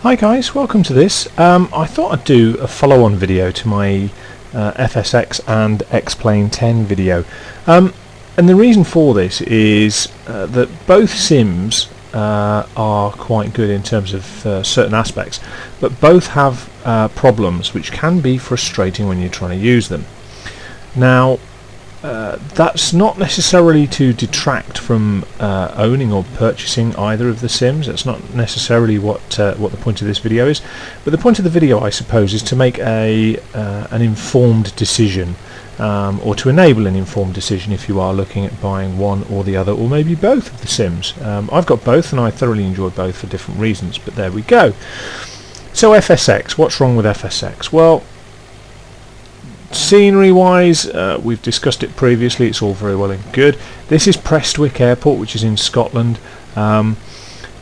Hi guys, welcome to this. I thought I'd do a follow-on video to my FSX and X-Plane 10 video. And the reason for this is that both sims are quite good in terms of certain aspects, but both have problems which can be frustrating when you're trying to use them. Now, that's not necessarily to detract from owning or purchasing either of the sims. That's not necessarily what the point of this video is. But the point of the video, I suppose, is to make an informed decision, or to enable an informed decision if you are looking at buying one or the other, or maybe both of the sims. I've got both, and I thoroughly enjoy both for different reasons. But there we go. So FSX, what's wrong with FSX? Well, scenery wise, we've discussed it previously. It's all very well and good. This is Prestwick Airport, which is in Scotland, and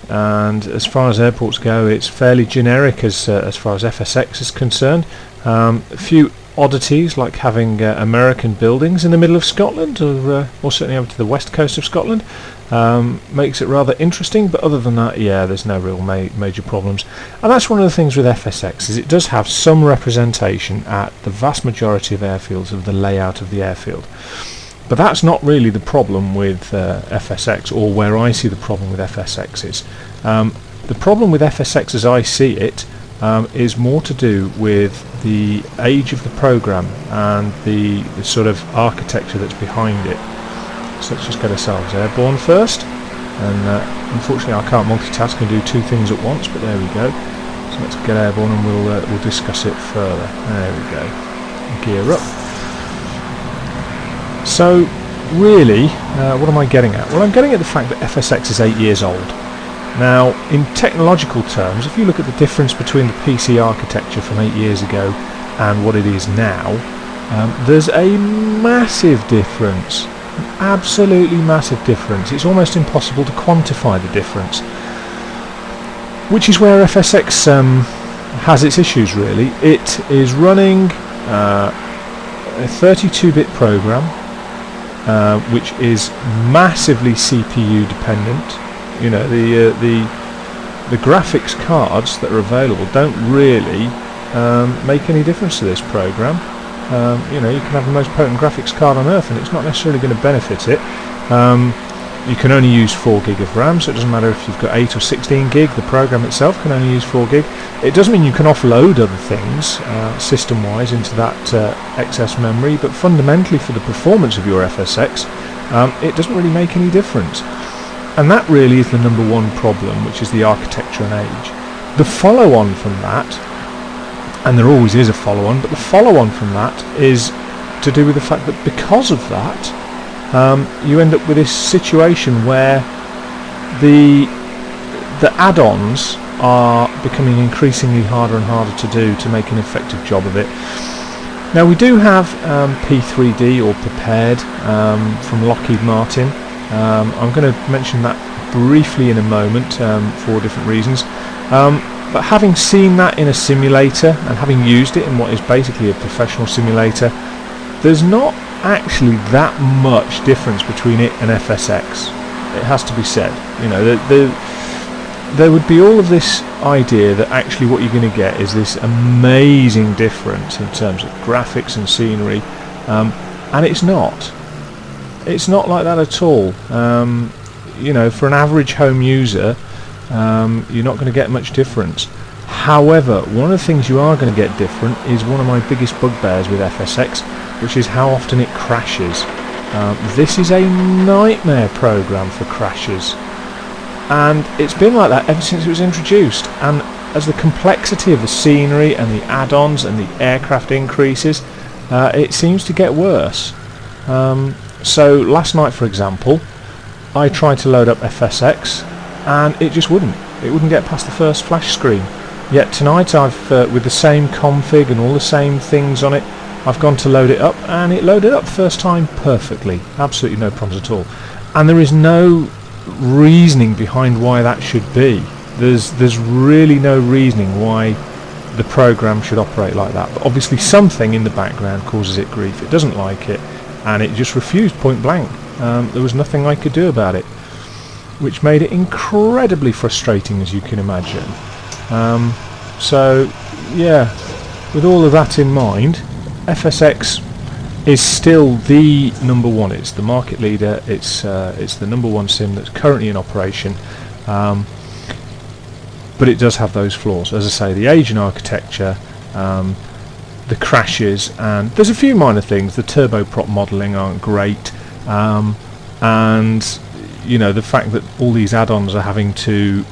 as far as airports go, it's fairly generic as far as FSX is concerned. A few oddities, like having American buildings in the middle of Scotland, or certainly over to the west coast of Scotland, makes it rather interesting. But other than that, yeah, there's no real major problems. And that's one of the things with FSX, is it does have some representation at the vast majority of airfields of the layout of the airfield. But that's not really the problem with FSX, or where I see the problem with FSX is. The problem with FSX, as I see it, is more to do with the age of the program and the sort of architecture that's behind it. So let's just get ourselves airborne first, and unfortunately I can't multitask and do two things at once, but there we go. So let's get airborne and we'll discuss it further. There we go. Gear up. So really, what am I getting at? Well, I'm getting at the fact that FSX is 8 years old. Now, in technological terms, if you look at the difference between the PC architecture from 8 years ago and what it is now, there's a massive difference. An absolutely massive difference. It's almost impossible to quantify the difference, which is where FSX has its issues, really. It is running a 32-bit program, which is massively CPU dependent. You know, the graphics cards that are available don't really make any difference to this program. You know, you can have the most potent graphics card on earth and it's not necessarily going to benefit it. You can only use 4 gig of RAM, so it doesn't matter if you've got 8 or 16 gig, the program itself can only use 4 gig. It doesn't mean you can offload other things system-wise into that excess memory, but fundamentally for the performance of your FSX, it doesn't really make any difference. And that really is the number one problem, which is the architecture and age. The follow-on from that, and there always is a follow-on, but the follow-on from that is to do with the fact that because of that, you end up with this situation where the add-ons are becoming increasingly harder and harder to do to make an effective job of it. Now, we do have P3D, or Prepared, from Lockheed Martin. I'm going to mention that briefly in a moment for different reasons. But having seen that in a simulator and having used it in what is basically a professional simulator, there's not actually that much difference between it and FSX. It has to be said. You know, there would be all of this idea that actually what you're going to get is this amazing difference in terms of graphics and scenery, and it's not. It's not like that at all. You know, for an average home user, you're not going to get much difference. However, one of the things you are going to get different is one of my biggest bugbears with FSX, which is how often it crashes. This is a nightmare program for crashes, and it's been like that ever since it was introduced. And as the complexity of the scenery and the add-ons and the aircraft increases, it seems to get worse. So last night, for example, I tried to load up FSX and it just wouldn't. It wouldn't get past the first flash screen. Yet tonight I've, with the same config and all the same things on it, I've gone to load it up and it loaded up first time perfectly. Absolutely no problems at all. And there is no reasoning behind why that should be. There's really no reasoning why the program should operate like that. But obviously something in the background causes it grief. It doesn't like it, and it just refused point blank. There was nothing I could do about it, which made it incredibly frustrating, as you can imagine. So yeah, with all of that in mind, FSX is still the number one. It's the market leader. It's the number one sim that's currently in operation, but it does have those flaws. As I say, the age in architecture, the crashes, and there's a few minor things. The turboprop modelling aren't great, and you know, the fact that all these add-ons are having to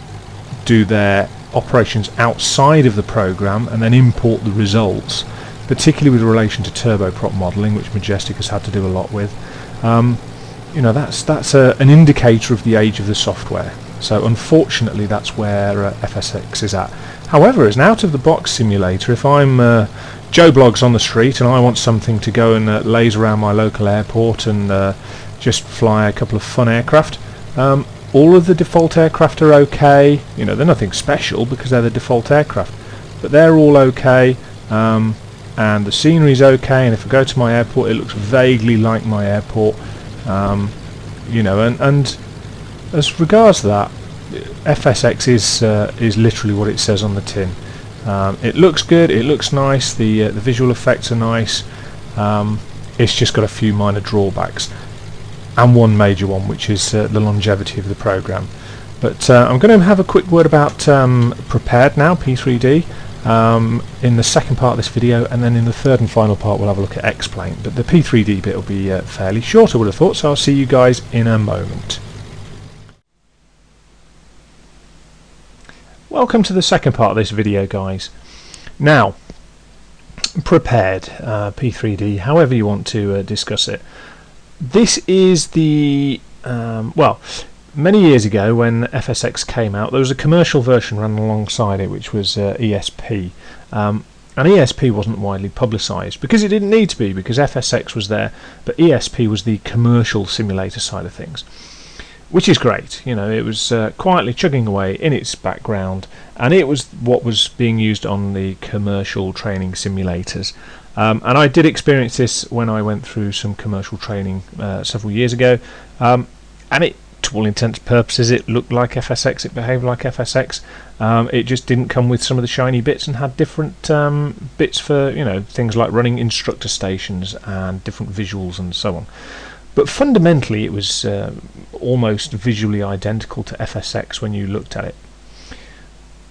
do their operations outside of the program and then import the results, particularly with relation to turboprop modelling, which Majestic has had to do a lot with. You know, that's an indicator of the age of the software. So unfortunately, that's where FSX is at. However, as an out-of-the-box simulator, if I'm Joe Bloggs on the street and I want something to go and laze around my local airport and just fly a couple of fun aircraft, all of the default aircraft are okay. You know, they're nothing special because they're the default aircraft, but they're all okay. And the scenery's okay, and if I go to my airport, it looks vaguely like my airport. You know, and as regards to that, FSX is literally what it says on the tin. It looks good, it looks nice, the visual effects are nice. It's just got a few minor drawbacks, and one major one, which is the longevity of the program. But I'm going to have a quick word about Prepared now, P3D, in the second part of this video, and then in the third and final part we'll have a look at X-Plane. But the P3D bit will be fairly short, I would have thought, so I'll see you guys in a moment. Welcome to the second part of this video, guys. Now, Prepared, P3D, however you want to discuss it. This is the, well, many years ago when FSX came out, there was a commercial version run alongside it, which was ESP. And ESP wasn't widely publicised because it didn't need to be, because FSX was there, but ESP was the commercial simulator side of things, which is great. You know, it was quietly chugging away in its background, and it was what was being used on the commercial training simulators. And I did experience this when I went through some commercial training several years ago, and it, to all intents and purposes, it looked like FSX, it behaved like FSX. It just didn't come with some of the shiny bits and had different bits for, you know, things like running instructor stations and different visuals and so on. But fundamentally it was almost visually identical to FSX when you looked at it.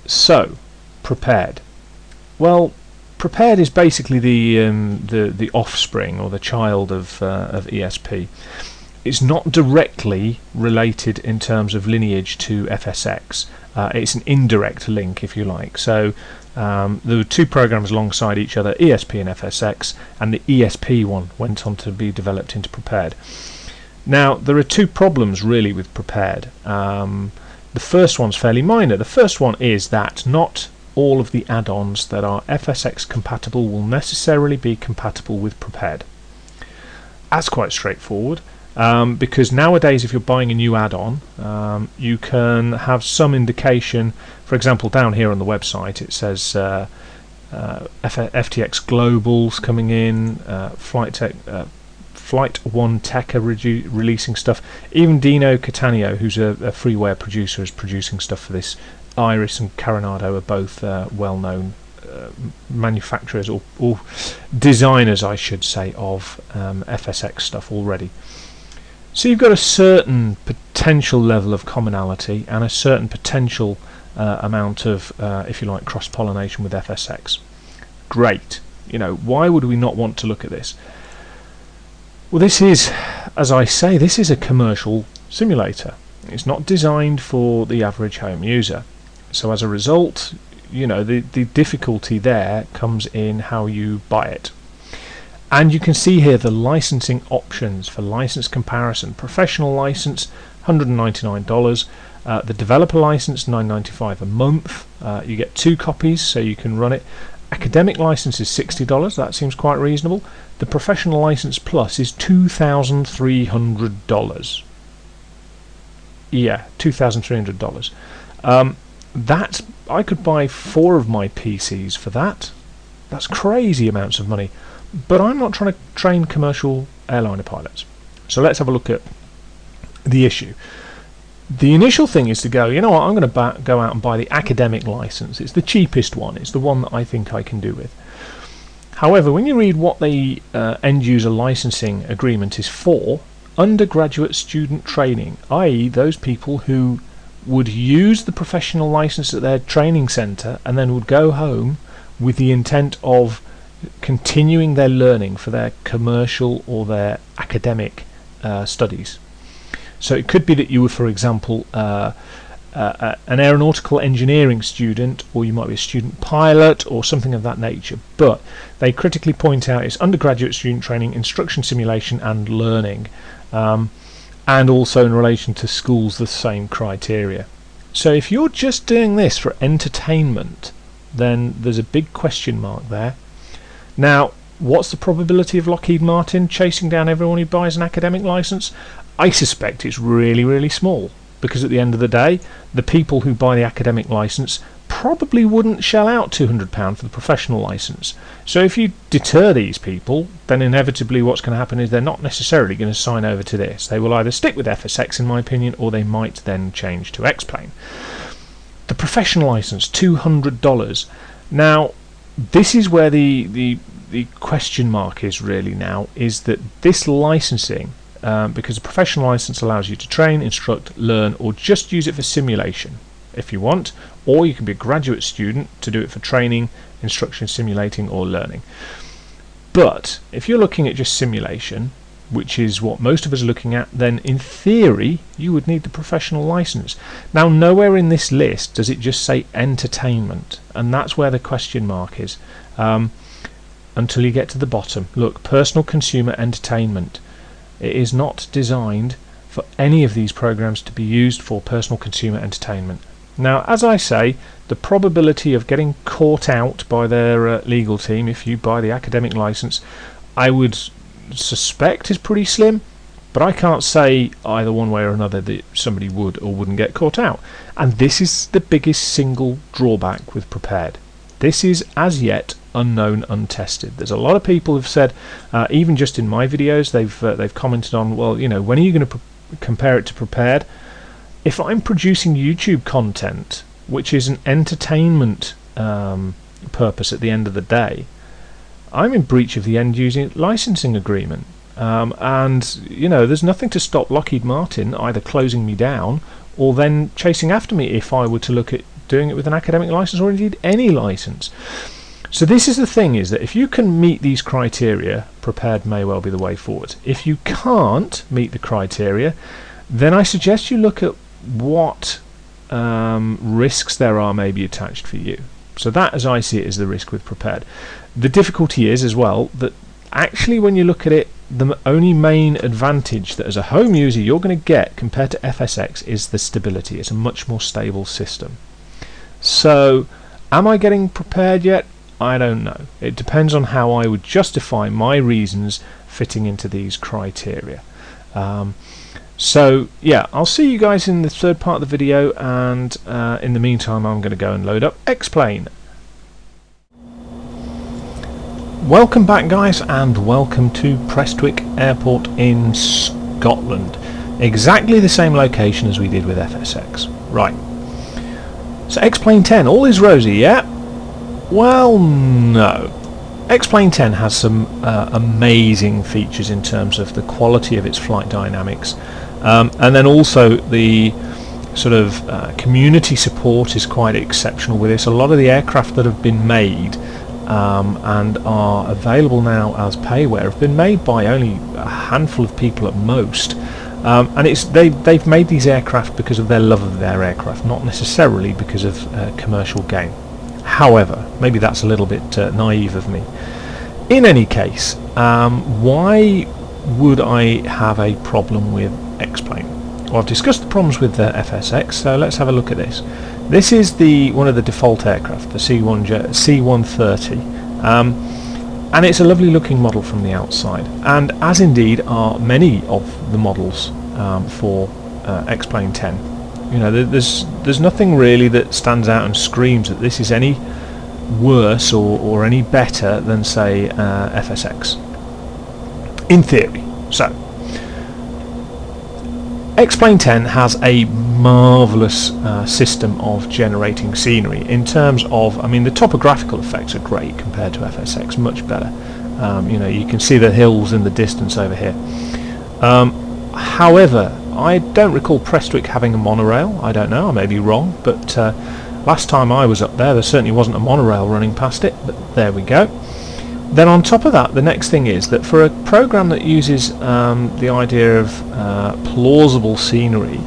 So, Prepared. Well, Prepared is basically the offspring or the child of ESP. It's not directly related in terms of lineage to FSX. It's an indirect link, if you like. So there were two programs alongside each other, ESP and FSX, and the ESP one went on to be developed into Prepared. Now, there are two problems really with Prepared. The first one's fairly minor. The first one is that not all of the add-ons that are FSX compatible will necessarily be compatible with Prepared. That's quite straightforward. Because nowadays if you're buying a new add-on, you can have some indication. For example, down here on the website it says FTX Global's coming in, Flight One Tech are releasing stuff. Even Dino Catania, who's a freeware producer, is producing stuff for this. Iris and Caronado are both well-known manufacturers or designers, I should say, of FSX stuff already. So you've got a certain potential level of commonality and a certain potential amount of, if you like, cross-pollination with FSX. Great. You know, why would we not want to look at this? Well, this is, as I say, this is a commercial simulator. It's not designed for the average home user. So as a result, you know, the difficulty there comes in how you buy it. And you can see here the licensing options for license comparison. Professional license, $199. The developer license, $9.95 a month. You get 2 copies, so you can run it. Academic license is $60. That seems quite reasonable. The professional license plus is $2,300. Yeah, $2,300. That I could buy 4 of my PCs for that. That's crazy amounts of money. But I'm not trying to train commercial airliner pilots. So let's have a look at the issue. the initial thing is to go, you know what, I'm going to go out and buy the academic license. It's the cheapest one. It's the one that I think I can do with. However, when you read what the end user licensing agreement is for, undergraduate student training, i.e. those people who would use the professional license at their training centre and then would go home with the intent of continuing their learning for their commercial or their academic studies. So it could be that you were, for example, an aeronautical engineering student, or you might be a student pilot or something of that nature, but they critically point out it's undergraduate student training, instruction simulation and learning, and also in relation to schools the same criteria. So if you're just doing this for entertainment, then there's a big question mark there. Now, what's the probability of Lockheed Martin chasing down everyone who buys an academic license? I suspect it's really, really small, because at the end of the day, the people who buy the academic license probably wouldn't shell out £200 for the professional license. So if you deter these people, then inevitably what's going to happen is they're not necessarily going to sign over to this. They will either stick with FSX, in my opinion, or they might then change to X-Plane. The professional license, $200. Now, this is where the question mark is really now, is that this licensing, because a professional license allows you to train, instruct, learn, or just use it for simulation if you want, or you can be a graduate student to do it for training, instruction, simulating, or learning. But if you're looking at just simulation, which is what most of us are looking at, then in theory you would need the professional license. Now, nowhere in this list does it just say entertainment, and that's where the question mark is, until you get to the bottom. Look, personal consumer entertainment. It is not designed for any of these programs to be used for personal consumer entertainment. Now, as I say, the probability of getting caught out by their legal team if you buy the academic license, I would suspect is pretty slim, but I can't say either one way or another that somebody would or wouldn't get caught out. And this is the biggest single drawback with Prepared. This is as yet unknown, untested. There's a lot of people who've said, even just in my videos, they've commented on, well, you know, when are you going to compare it to Prepared? If I'm producing YouTube content, which is an entertainment purpose at the end of the day, I'm in breach of the end user licensing agreement, and you know, there's nothing to stop Lockheed Martin either closing me down or then chasing after me if I were to look at doing it with an academic license, or indeed any license. So this is the thing, is that if you can meet these criteria, Prepared may well be the way forward. If you can't meet the criteria, then I suggest you look at what risks there are maybe attached for you. So that, as I see it, is the risk with Prepared. The difficulty is as well that actually when you look at it, the only main advantage that as a home user you're going to get compared to FSX is the stability. It's a much more stable system. So am I getting Prepared yet? I don't know. It depends on how I would justify my reasons fitting into these criteria. So yeah, I'll see you guys in the third part of the video, and in the meantime I'm going to go and load up X-Plane. Welcome back, guys, and welcome to Prestwick Airport in Scotland. Exactly the same location as we did with FSX. Right. So X-Plane 10, all is rosy, yeah? Well, no. X-Plane 10 has some amazing features in terms of the quality of its flight dynamics, and then also the sort of community support is quite exceptional with this. A lot of the aircraft that have been made and are available now as payware have been made by only a handful of people at most, and they've made these aircraft because of their love of their aircraft, not necessarily because of commercial gain. However, maybe that's a little bit naive of me. In any case, why would I have a problem with X-Plane? Well, I've discussed the problems with the FSX, so let's have a look at this. This is one of the default aircraft, the C-130, and it's a lovely looking model from the outside, and as indeed are many of the models for X-Plane 10. You know, there's nothing really that stands out and screams that this is any worse or any better than, say, FSX, in theory. So X-Plane 10 has a marvellous system of generating scenery in terms of, I mean, the topographical effects are great compared to FSX, much better. You know, you can see the hills in the distance over here. However, I don't recall Prestwick having a monorail. I don't know, I may be wrong, but last time I was up there certainly wasn't a monorail running past it, but there we go. Then on top of that, the next thing is that for a program that uses the idea of plausible scenery,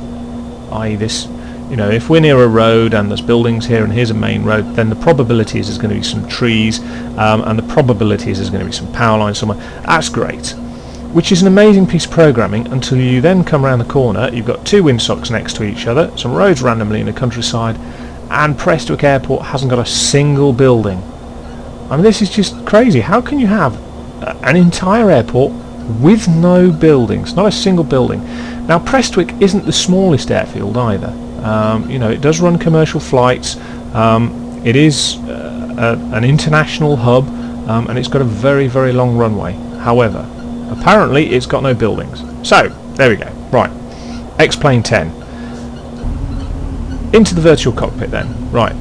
i.e. this, you know, if we're near a road and there's buildings here and here's a main road, then the probability is there's going to be some trees, and the probability is there's going to be some power lines somewhere. That's great. Which is an amazing piece of programming until you then come around the corner, you've got two windsocks next to each other, some roads randomly in the countryside, and Prestwick Airport hasn't got a single building. I mean, this is just crazy. How can you have an entire airport with no buildings, not a single building? Now, Prestwick isn't the smallest airfield either. You know, it does run commercial flights. It is an international hub, and it's got a very, very long runway. However, apparently it's got no buildings. So, there we go. Right, X-Plane 10. Into the virtual cockpit then. Right.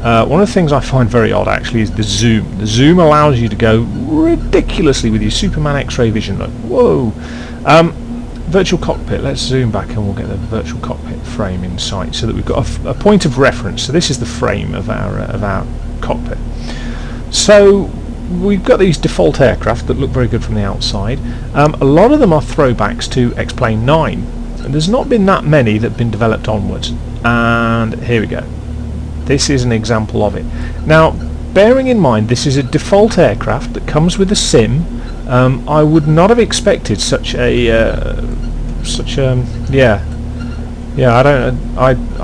One of the things I find very odd actually is the zoom. The zoom allows you to go ridiculously with your Superman X-ray vision. Like, whoa! Virtual cockpit. Let's zoom back and we'll get the virtual cockpit frame in sight so that we've got a point of reference. So this is the frame of our cockpit. So we've got these default aircraft that look very good from the outside. A lot of them are throwbacks to X-Plane 9. And there's not been that many that have been developed onwards. And here we go. This is an example of it. Now, bearing in mind this is a default aircraft that comes with a sim, I would not have expected such a I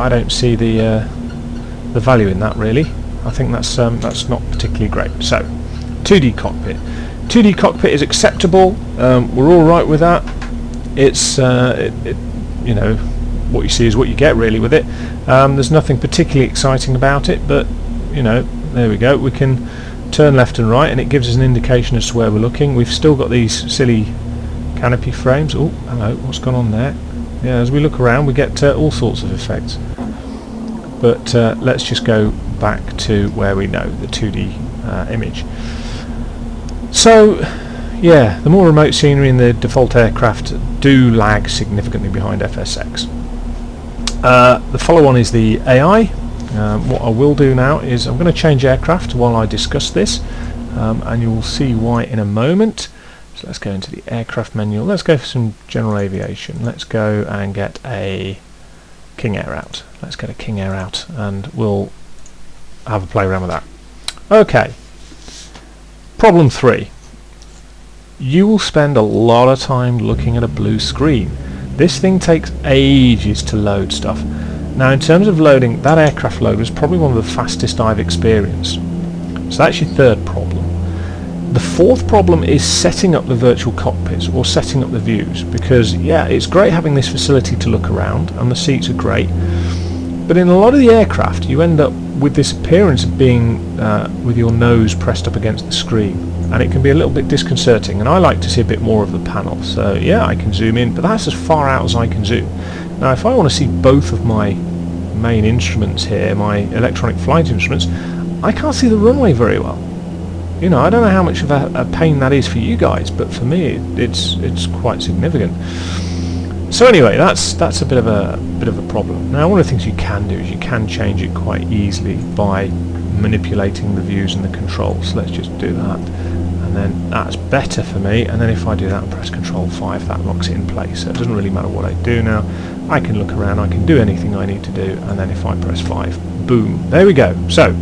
don't see the value in that really. I think that's not particularly great. So, 2D cockpit. 2D cockpit is acceptable. We're all right with that. It's you know, what you see is what you get really with it. There's nothing particularly exciting about it, but you know, there we go. We can turn left and right and it gives us an indication as to where we're looking. We've still got these silly canopy frames. Oh, hello, what's gone on there? Yeah, as we look around we get all sorts of effects. But let's just go back to where we know, the 2D image. So yeah, the more remote scenery in the default aircraft do lag significantly behind FSX. The follow-on is the AI. What I will do now is I'm going to change aircraft while I discuss this, and you will see why in a moment. So let's go into the aircraft menu. Let's go for some general aviation. Let's go and get a King Air out. Let's get a King Air out and we'll have a play around with that. Okay. Problem 3. You will spend a lot of time looking at a blue screen. This thing takes ages to load stuff. Now in terms of loading, that aircraft load was probably one of the fastest I've experienced. So that's your third problem. The fourth problem is setting up the virtual cockpits or setting up the views, because yeah, it's great having this facility to look around and the seats are great, but in a lot of the aircraft you end up with this appearance of being with your nose pressed up against the screen, and it can be a little bit disconcerting, and I like to see a bit more of the panel. So yeah, I can zoom in, but that's as far out as I can zoom. Now if I want to see both of my main instruments here, my electronic flight instruments, I can't see the runway very well. You know, I don't know how much of a pain that is for you guys, but for me it's quite significant. So anyway, that's a bit of a problem. Now one of the things you can do is you can change it quite easily by manipulating the views and the controls. So let's just do that, and then that's better for me. And then if I do that and press Control 5, that locks it in place. So it doesn't really matter what I do now. I can look around, I can do anything I need to do, and then if I press 5, boom, there we go. So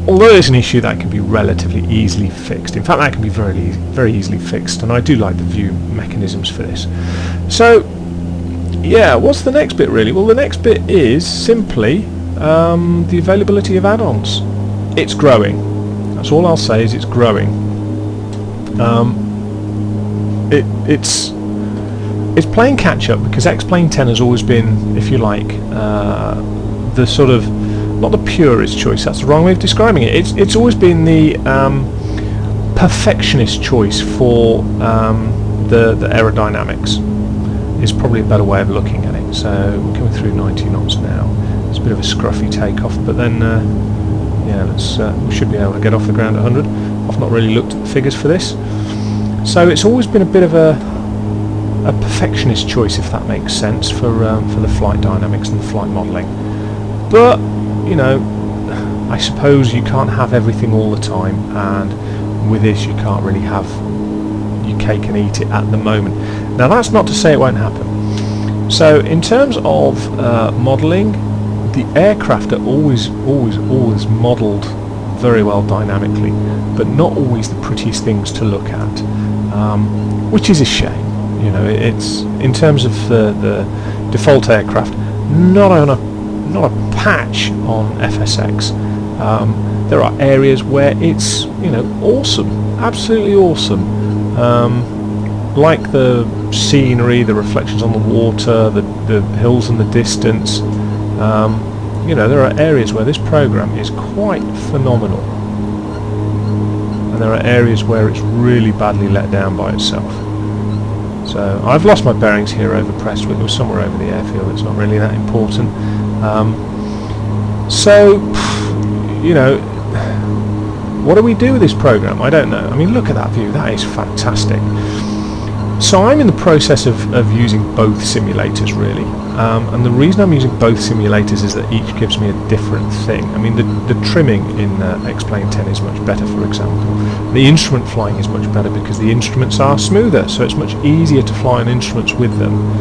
although there's an issue, that can be relatively easily fixed. In fact, that can be very easily fixed, and I do like the view mechanisms for this. So yeah, what's the next bit really? Well, the next bit is simply the availability of add-ons. It's growing. That's all I'll say, is it's growing. It's playing catch up, because X-Plane 10 has always been, if you like, the sort of, not the purest choice, that's the wrong way of describing it. It's always been the perfectionist choice for the aerodynamics. is probably a better way of looking at it. So we're coming through 90 knots now. It's a bit of a scruffy takeoff, but then yeah, we should be able to get off the ground at 100. I've not really looked at the figures for this, so it's always been a bit of a perfectionist choice, if that makes sense, for the flight dynamics and the flight modelling. But you know, I suppose you can't have everything all the time, and with this you can't really have your cake and eat it at the moment. Now that's not to say it won't happen. So in terms of modelling, the aircraft are always modelled very well dynamically, but not always the prettiest things to look at, which is a shame. You know, it's in terms of the default aircraft, not a patch on FSX. There are areas where it's, you know, awesome, absolutely awesome, like the scenery, the reflections on the water, the hills in the distance. You know, there are areas where this program is quite phenomenal, and there are areas where it's really badly let down by itself. So I've lost my bearings here over Prestwick. It was somewhere over the airfield. It's not really that important. So, you know, what do we do with this program? I don't know. I mean, look at that view. That is fantastic. So I'm in the process of using both simulators, really. And the reason I'm using both simulators is that each gives me a different thing. I mean, the trimming in X-Plane 10 is much better, for example. The instrument flying is much better because the instruments are smoother, so it's much easier to fly on instruments with them.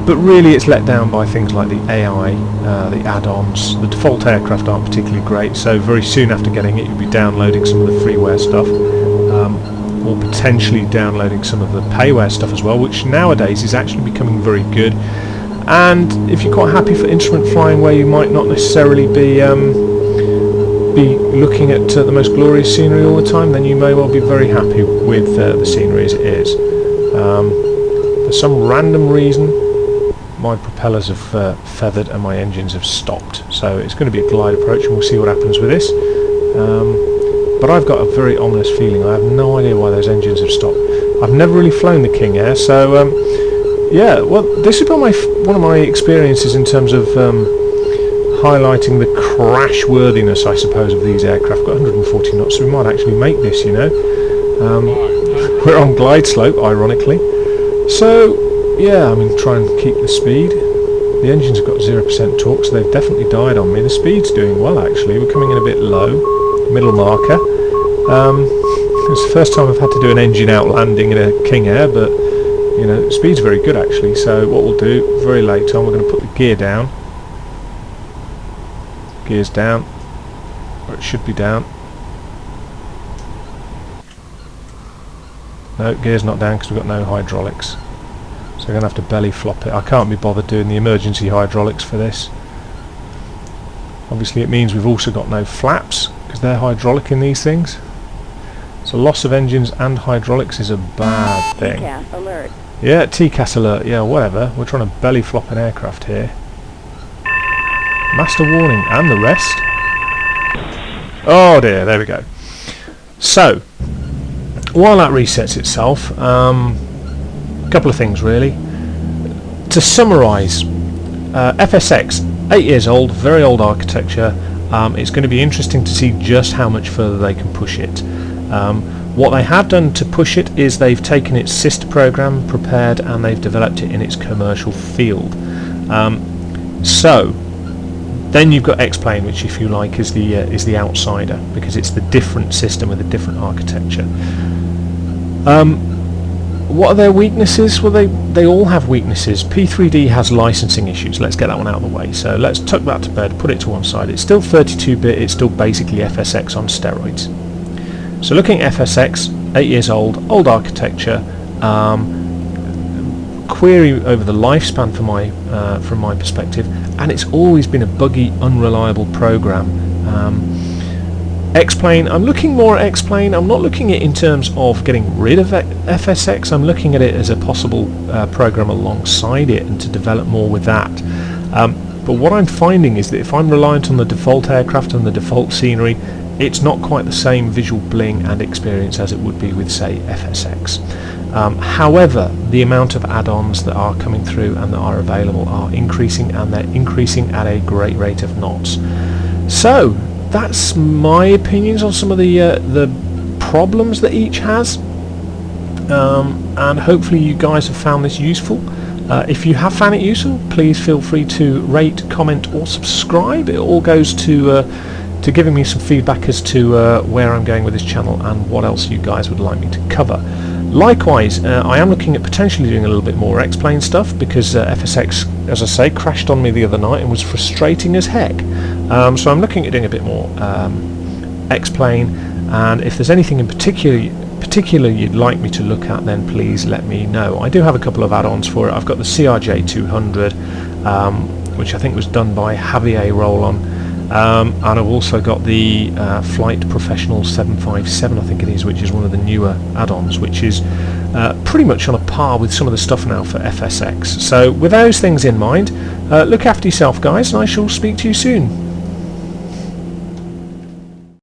But really it's let down by things like the AI, the add-ons. The default aircraft aren't particularly great, so very soon after getting it you'll be downloading some of the freeware stuff, or potentially downloading some of the payware stuff as well, which nowadays is actually becoming very good. And if you're quite happy for instrument flying where you might not necessarily be looking at the most glorious scenery all the time, then you may well be very happy with the scenery as it is. For some random reason my propellers have feathered and my engines have stopped, so it's going to be a glide approach and we'll see what happens with this. But I've got a very ominous feeling. I have no idea why those engines have stopped. I've never really flown the King Air, so yeah, well, this has been one of my experiences in terms of highlighting the crash worthiness, I suppose, of these aircraft. Got 140 knots, so we might actually make this, you know. We're on glide slope, ironically. So yeah, I mean, try and keep the speed. The engines have got 0% torque, so they've definitely died on me. The speed's doing well, actually. We're coming in a bit low, middle marker. It's the first time I've had to do an engine out landing in a King Air, but you know, the speed's very good actually. So what we'll do, very late on, we're going to put the gear down. Gear's down, or it should be down. No, gear's not down because we've got no hydraulics. So we're going to have to belly flop it. I can't be bothered doing the emergency hydraulics for this. Obviously it means we've also got no flaps because they're hydraulic in these things. So loss of engines and hydraulics is a bad thing. TCAS alert. Yeah, TCAS alert. Yeah, whatever. We're trying to belly flop an aircraft here. Master warning and the rest. Oh dear, there we go. So while that resets itself, a couple of things really. To summarise, FSX, 8 years old, very old architecture. It's going to be interesting to see just how much further they can push it. What they have done to push it is they've taken its sister program, Prepared, and they've developed it in its commercial field. So then you've got X-Plane, which, if you like, is the outsider because it's the different system with a different architecture. What are their weaknesses? Well, they all have weaknesses. P3D has licensing issues. Let's get that one out of the way. So let's tuck that to bed, put it to one side. It's still 32-bit. It's still basically FSX on steroids. So looking at FSX, 8 years old architecture. Query over the lifespan from my perspective, and it's always been a buggy, unreliable program. X-Plane, I'm looking more at X-Plane. I'm not looking at it in terms of getting rid of FSX. I'm looking at it as a possible program alongside it and to develop more with that. But what I'm finding is that if I'm reliant on the default aircraft and the default scenery, it's not quite the same visual bling and experience as it would be with, say, FSX. However, the amount of add-ons that are coming through and that are available are increasing, and they're increasing at a great rate of knots. So that's my opinions on some of the problems that each has, and hopefully you guys have found this useful. If you have found it useful, please feel free to rate, comment or subscribe. It all goes to giving me some feedback as to where I'm going with this channel and what else you guys would like me to cover. Likewise, I am looking at potentially doing a little bit more X-Plane stuff, because FSX, as I say, crashed on me the other night and was frustrating as heck. So I'm looking at doing a bit more X-Plane, and if there's anything in particular you'd like me to look at, then please let me know. I do have a couple of add-ons for it. I've got the CRJ 200, which I think was done by Javier Roll-On, and I've also got the Flight Professional 757, I think it is, which is one of the newer add-ons, which is pretty much on a par with some of the stuff now for FSX. So with those things in mind, look after yourself guys, and I shall speak to you soon.